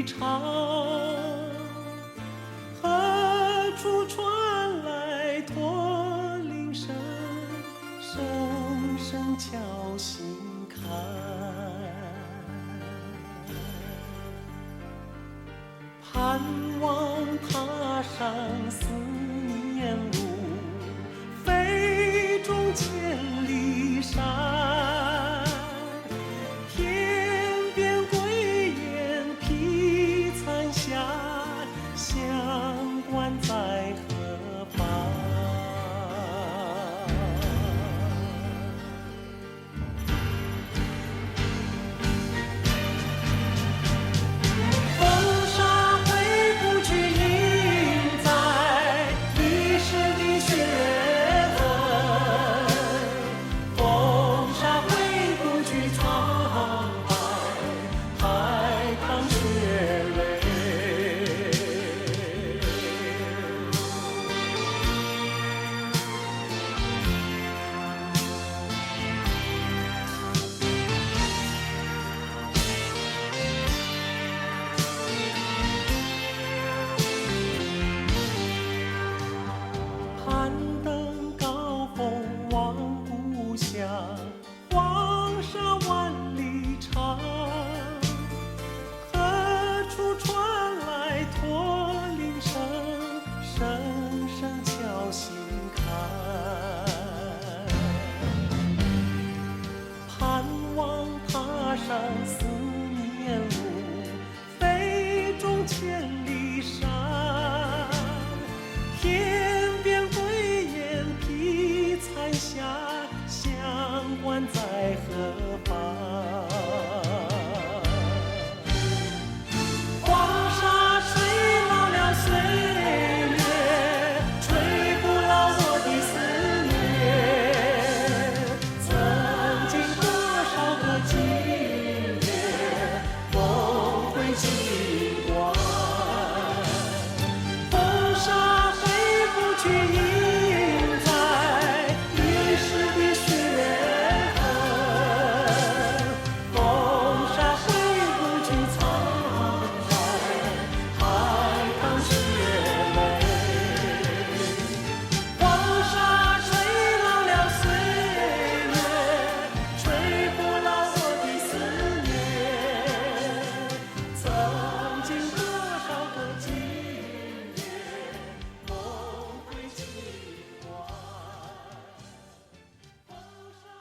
长，何处传来驼铃声，声声敲心坎。盼望踏上思念路，飞中千里山。天边归雁披残霞，乡关在河畔。风沙挥不去印在历史的血痕，风沙挥不去苍白海棠血泪。攀登高峰望故乡，黄沙万里长。何处传来驼铃声，声声敲心坎。盼望踏上思念路，飞中千里山。天边归雁披残霞，乡关在河畔。黄沙吹老了岁月，吹不老我的思念。曾经多少个今夜，梦会记。